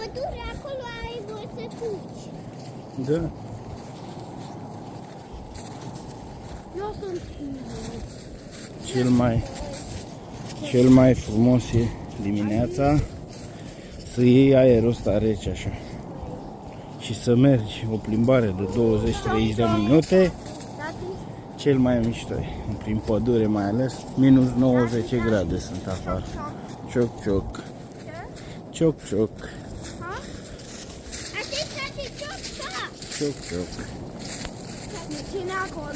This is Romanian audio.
pădure, acolo ai voie să fugi. Da. Eu sunt Cel mai frumos e dimineața să iei aerul ăsta rece așa și să mergi o plimbare de 20-30 de minute. Cel mai mișto e, prin pădure mai ales, minus 90 grade sunt afară. Cioc, cioc. Cioc, cioc. Atât, cioc, cioc. Cioc, cioc. Cine acolo?